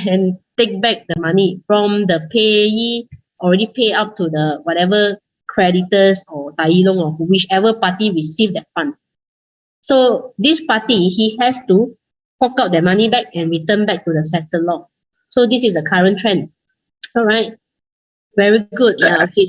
and take back the money from the payee already pay up to the whatever creditors or tai long or whichever party received that fund. So this party, he has to fork out their money back and return back to the settlor. So this is a current trend. All right. Very good. Yeah. Okay.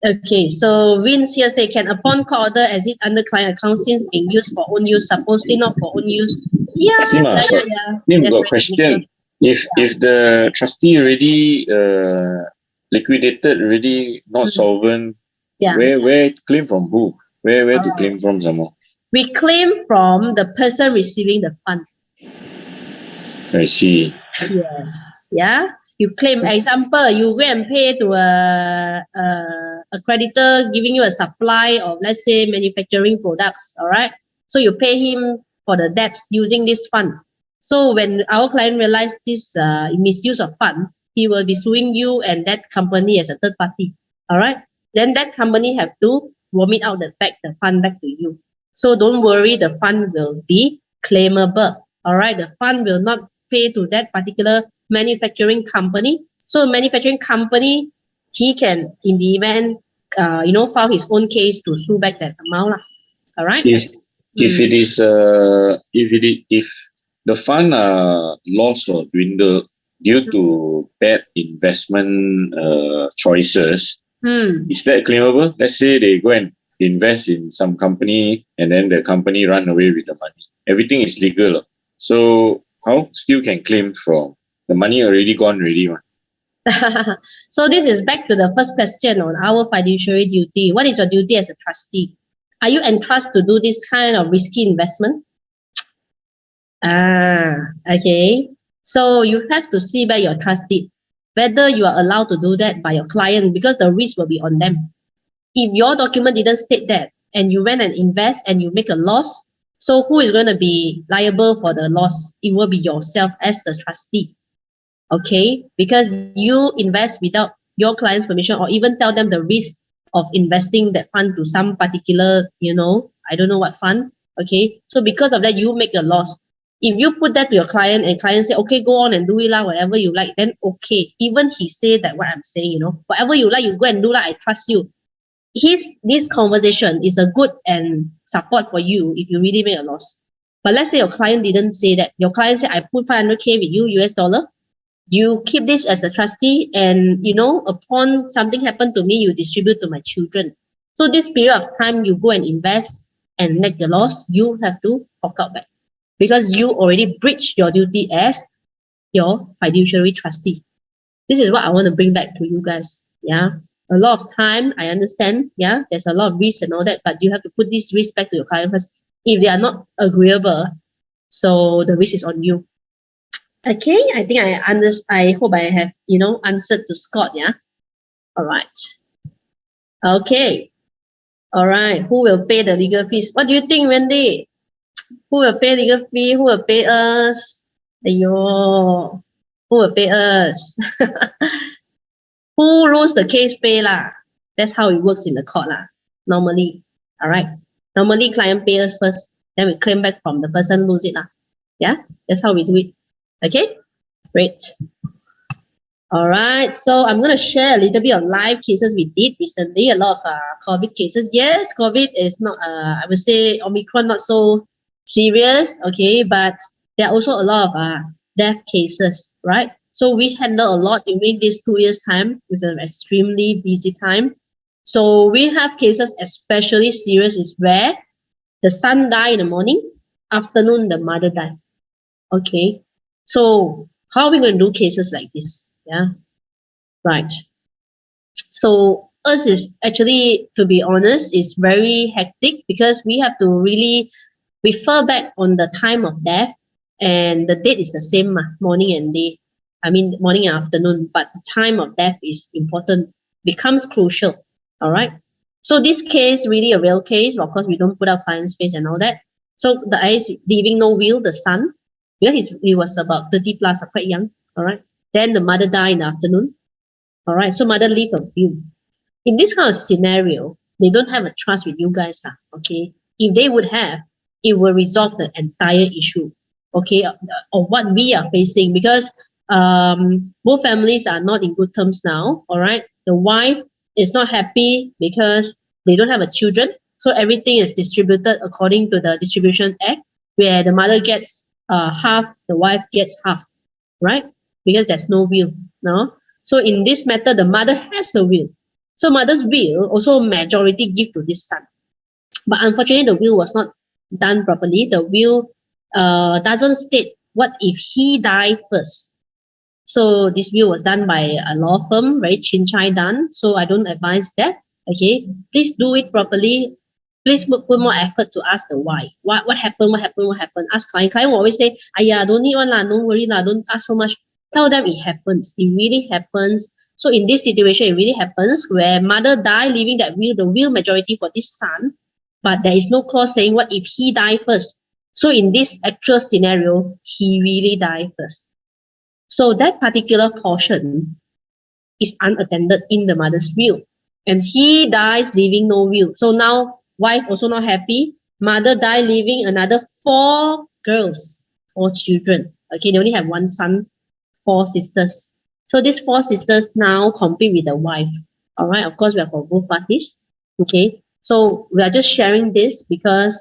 Okay. So Vince here say, can upon call order exit under client account since being used for own use, supposedly not for own use? Yeah. Sima, got a question. If the trustee already liquidated, already not solvent, where claim from who? Where to claim from some more? We claim from the person receiving the fund. I see. Yes. Yeah. You claim, example, you go and pay to a creditor giving you a supply of, let's say, manufacturing products. All right. So you pay him for the debts using this fund. So when our client realizes this misuse of fund, he will be suing you and that company as a third party. All right. Then that company have to vomit out the fund back to you. So don't worry, the fund will be claimable. All right, the fund will not pay to that particular manufacturing company. So manufacturing company, he can, in the event, file his own case to sue back that amount. All right. If the fund loss or dwindle due to bad investment choices, is that claimable? Let's say they go and invest in some company and then the company run away with the money. Everything is legal. So how still can claim from the money already gone already? So this is back to the first question on our fiduciary duty. What is your duty as a trustee? Are you entrusted to do this kind of risky investment? Okay. So you have to see by your trustee whether you are allowed to do that by your client, because the risk will be on them. If your document didn't state that and you went and invest and you make a loss, so who is going to be liable for the loss? It will be yourself as the trustee. Okay, because you invest without your client's permission or even tell them the risk of investing that fund to some particular, I don't know what fund. Okay, so because of that, you make a loss. If you put that to your client and client say, okay, go on and do it lah, whatever you like, then okay. Even he say that what I'm saying, whatever you like, you go and do lah, I trust you. This conversation is a good and support for you if you really make a loss. But let's say your client didn't say that. Your client said, I put 500K with you, US dollar. You keep this as a trustee and, upon something happened to me, you distribute to my children. So this period of time, you go and invest and make the loss, you have to fork out back because you already breached your duty as your fiduciary trustee. This is what I want to bring back to you guys. Yeah. A lot of time, I understand, there's a lot of risk and all that, but you have to put this risk back to your client first. If they are not agreeable, so the risk is on you. Okay, I think I hope I have, answered to Scott, yeah? All right. Okay. All right, who will pay the legal fees? What do you think, Wendy? Who will pay legal fee? Who will pay us? Who will pay us? Who lose the case pay lah? That's how it works in the court lah. Normally, all right. Normally, client pay us first, then we claim back from the person lose it lah. Yeah, that's how we do it. Okay, great. All right, so I'm going to share a little bit of live cases we did recently. A lot of COVID cases. Yes, COVID is not, I would say Omicron not so serious. Okay, but there are also a lot of death cases, right? So we handle a lot during this 2 years time. It's an extremely busy time. So we have cases especially serious is where the son died in the morning, afternoon the mother died. Okay, so how are we going to do cases like this? Yeah, right. So us is actually, to be honest, is very hectic because we have to really refer back on the time of death and the date is the same, morning and day. I mean, morning and afternoon, but the time of death is important, becomes crucial. All right. So this case, really a real case. Of course, we don't put our client's face and all that. So the is leaving no will, the son, because he was about 30 plus, quite young. All right. Then the mother died in the afternoon. All right. So mother leave a will. In this kind of scenario, they don't have a trust with you guys. Okay. If they would have, it will resolve the entire issue. okay, of what we are facing, because both families are not in good terms now. All right, the wife is not happy because they don't have a children, so everything is distributed according to the Distribution Act, where the mother gets half, the wife gets half, right? Because there's no will, no. So in this matter, the mother has a will. So mother's will also majority give to this son. But unfortunately, the will was not done properly. The will doesn't state what if he died first. So this will was done by a law firm, very chin-chai done. So I don't advise that. Okay, please do it properly. Please put more effort to ask the why. What happened? What happened? What happened? Ask client. Client will always say, "Ayah, don't need one lah, don't worry lah, don't ask so much." Tell them it happens. It really happens. So in this situation, it really happens where mother die leaving that will, the will majority for this son, but there is no clause saying what if he die first. So in this actual scenario, he really died first. So that particular portion is unattended in the mother's will, and he dies leaving no will. So now wife also not happy. Mother die leaving another 4 girls, 4 children. Okay, they only have 1 son, 4 sisters. So these 4 sisters now compete with the wife. All right, of course we are for both parties. Okay, so we are just sharing this because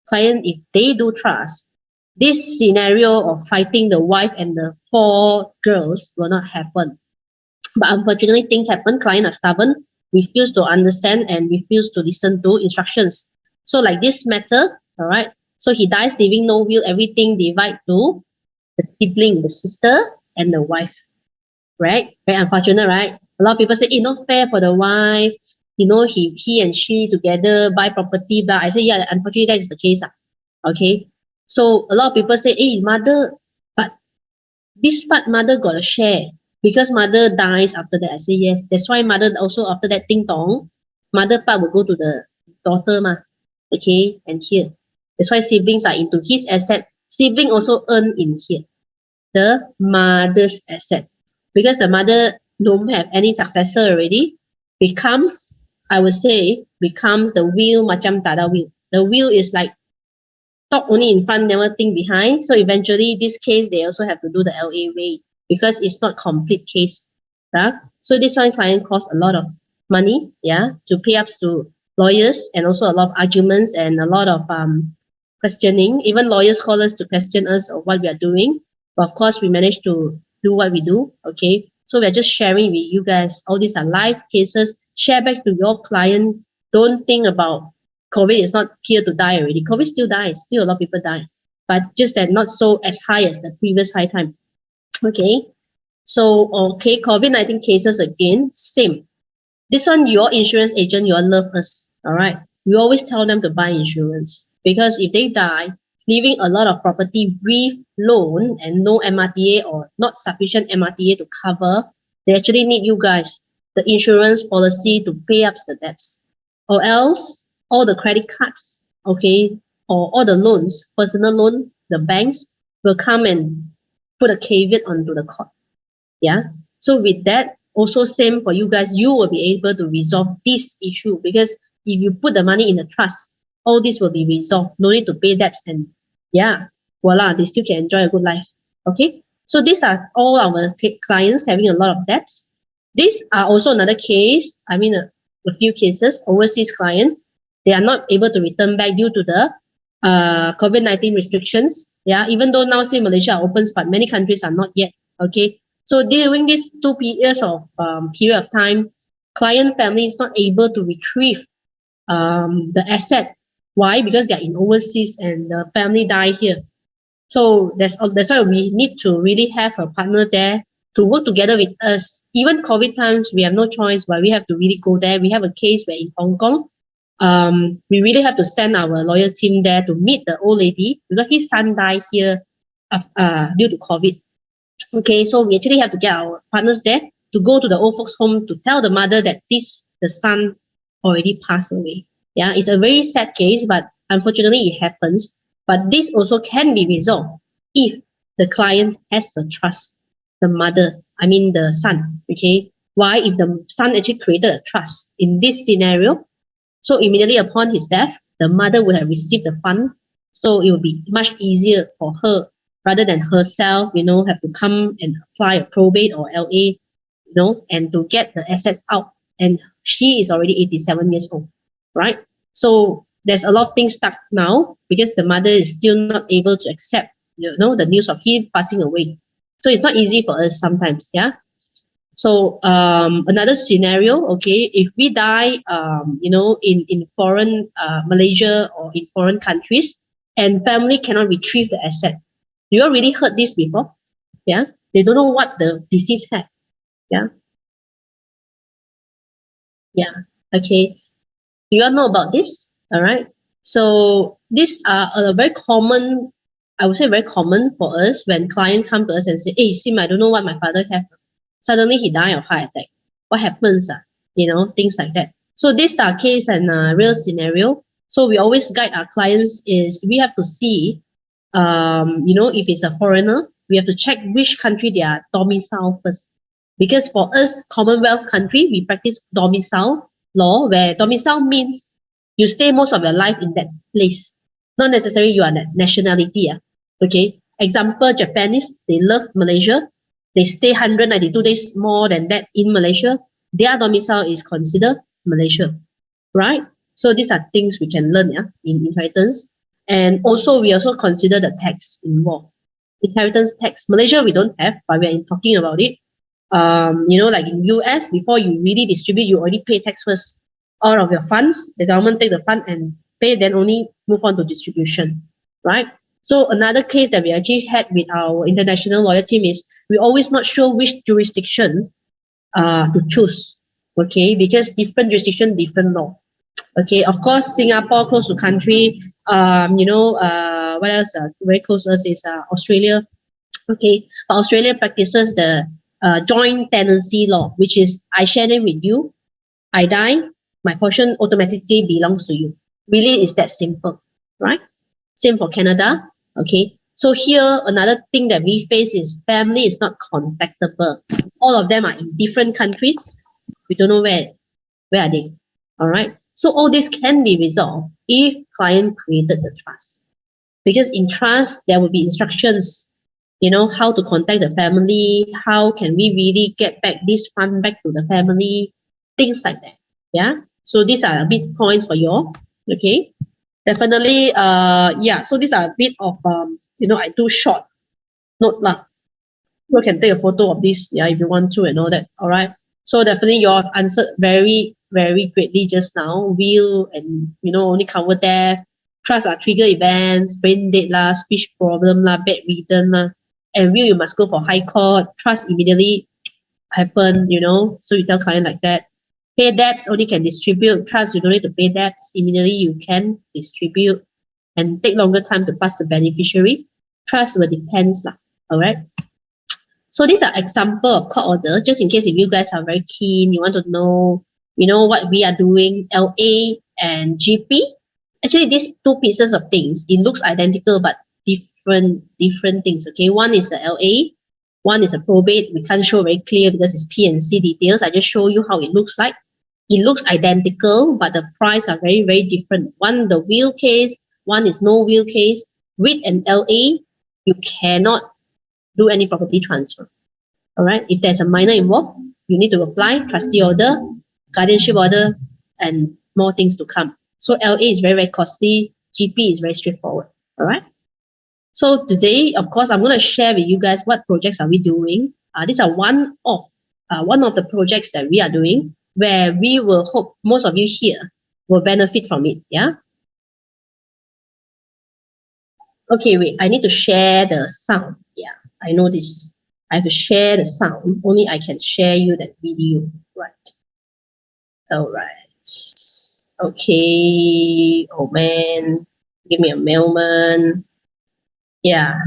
client, if they do trust, this scenario of fighting the wife and the 4 girls will not happen. But unfortunately, things happen. Client are stubborn, refuse to understand, and refuse to listen to instructions. So like this matter, all right. So he dies leaving no will, everything divide to the sibling, the sister, and the wife. Right? Very unfortunate, right? A lot of people say, not fair for the wife. He and she together buy property, blah. I say, yeah, unfortunately, that is the case. Okay. So a lot of people say, mother, but this part mother got a share because mother dies after that. I say, yes. That's why mother also after that ding dong, mother part will go to the daughter, okay, and here. That's why siblings are into his asset. Sibling also earn in here, the mother's asset. Because the mother don't have any successor already, becomes the wheel macam tada wheel. The wheel is like talk only in front, never think behind. So eventually, this case, they also have to do the LA way because it's not complete case. So this one client costs a lot of money, to pay up to lawyers, and also a lot of arguments and a lot of questioning. Even lawyers call us to question us of what we are doing. But of course, we managed to do what we do. Okay. So we're just sharing with you guys. All these are live cases. Share back to your client. Don't think about COVID is not here to die already. COVID still dies. Still a lot of people die. But just that not so as high as the previous high time. Okay. So, okay, COVID-19 cases again, same. This one, your insurance agent, your love us. All right. You always tell them to buy insurance because if they die, leaving a lot of property with loan and no MRTA or not sufficient MRTA to cover, they actually need you guys, the insurance policy, to pay up the debts. Or else, all the credit cards, okay, or all the loans, personal loan, the banks will come and put a caveat onto the court. Yeah. So with that, also same for you guys, you will be able to resolve this issue because if you put the money in the trust, all this will be resolved. No need to pay debts, and voila, they still can enjoy a good life. Okay. So these are all our clients having a lot of debts. These are also another case. I mean, a few cases, overseas client, they are not able to return back due to the COVID-19 restrictions. Yeah. Even though now say Malaysia opens, but many countries are not yet. Okay. So during these 2 years of period of time, client family is not able to retrieve the asset. Why? Because they're in overseas and the family die here. So that's why we need to really have a partner there to work together with us. Even COVID times, we have no choice, but we have to really go there. We have a case where in Hong Kong, we really have to send our lawyer team there to meet the old lady because his son died here due to COVID. Okay, so we actually have to get our partners there to go to the old folks home to tell the mother that the son already passed away. Yeah, it's a very sad case, but unfortunately it happens. But this also can be resolved if the client has the trust, the son. Okay, why? If the son actually created a trust in this scenario, so immediately upon his death, the mother would have received the fund. So it will be much easier for her rather than herself, have to come and apply a probate or LA, and to get the assets out. And she is already 87 years old, right? So there's a lot of things stuck now because the mother is still not able to accept, the news of him passing away. So it's not easy for us sometimes, yeah. So another scenario, okay, if we die, in foreign Malaysia or in foreign countries, and family cannot retrieve the asset. You already heard this before, yeah. They don't know what the deceased had, yeah. Yeah. Okay. You all know about this? All right. So these are a very common, I would say very common for us when client come to us and say, hey, Sim, I don't know what my father have. Suddenly he died of heart attack. What happens? Things like that. So these are case and real scenario. So we always guide our clients is we have to see, if it's a foreigner, we have to check which country they are domicile first. Because for us, Commonwealth country, we practice domicile law, where domicile means you stay most of your life in that place. Not necessarily you are that nationality. Okay. Example, Japanese, they love Malaysia. They stay 192 days more than that in Malaysia. Their domicile is considered Malaysia, right? So these are things we can learn, in inheritance. And also, we also consider the tax involved. Inheritance tax. Malaysia, we don't have, but we are talking about it. Like in US, before you really distribute, you already pay tax first. Out of your funds, the government take the fund and pay, then only move on to distribution, right? So another case that we actually had with our international lawyer team is we always not sure which jurisdiction to choose, okay? Because different jurisdiction, different law. Okay, of course, Singapore close to country. What else? Very close to us is Australia. Okay, but Australia practices the joint tenancy law, which is I share them with you. I die, my portion automatically belongs to you. Really, it's that simple, right? Same for Canada. Okay, so here another thing that we face is family is not contactable. All of them are in different countries. We don't know where are they. All right. So all this can be resolved if client created the trust. Because in trust, there will be instructions, how to contact the family, how can we really get back this fund back to the family, things like that. Yeah. So these are a bit points for you all. Okay. Definitely, so these are a bit of, I do short note lah. You can take a photo of this, if you want to and all that. All right. So definitely you have answered very, very greatly just now. Will and, only cover death. Trust are trigger events, brain dead lah, speech problem lah, bedridden lah. And will you must go for high court. Trust immediately happen, so you tell client like that. Pay debts only can distribute. Trust, you don't need to pay debts. Immediately you can distribute and take longer time to pass the beneficiary. Trust will depends lah. All right. So these are example of court order, just in case if you guys are very keen, you want to know, what we are doing, LA and GP. Actually, these two pieces of things, it looks identical, but different things, okay? One is the LA, one is a probate. We can't show very clear because it's P&C details. I just show you how it looks like. It looks identical, but the price are very, very different. One, the will case, one is no will case. With an LA, you cannot do any property transfer. All right. If there's a minor involved, you need to apply trustee order, guardianship order, and more things to come. So LA is very, very costly. GP is very straightforward. All right. So today, of course, I'm going to share with you guys what projects are we doing. These are one of the projects that we are doing, where we will hope most of you here will benefit from it. Yeah. Okay, wait. I need to share the sound. Yeah. I know this. I have to share the sound. Only I can share you that video. Right. All right. Okay. Oh man. Give me a moment. Yeah.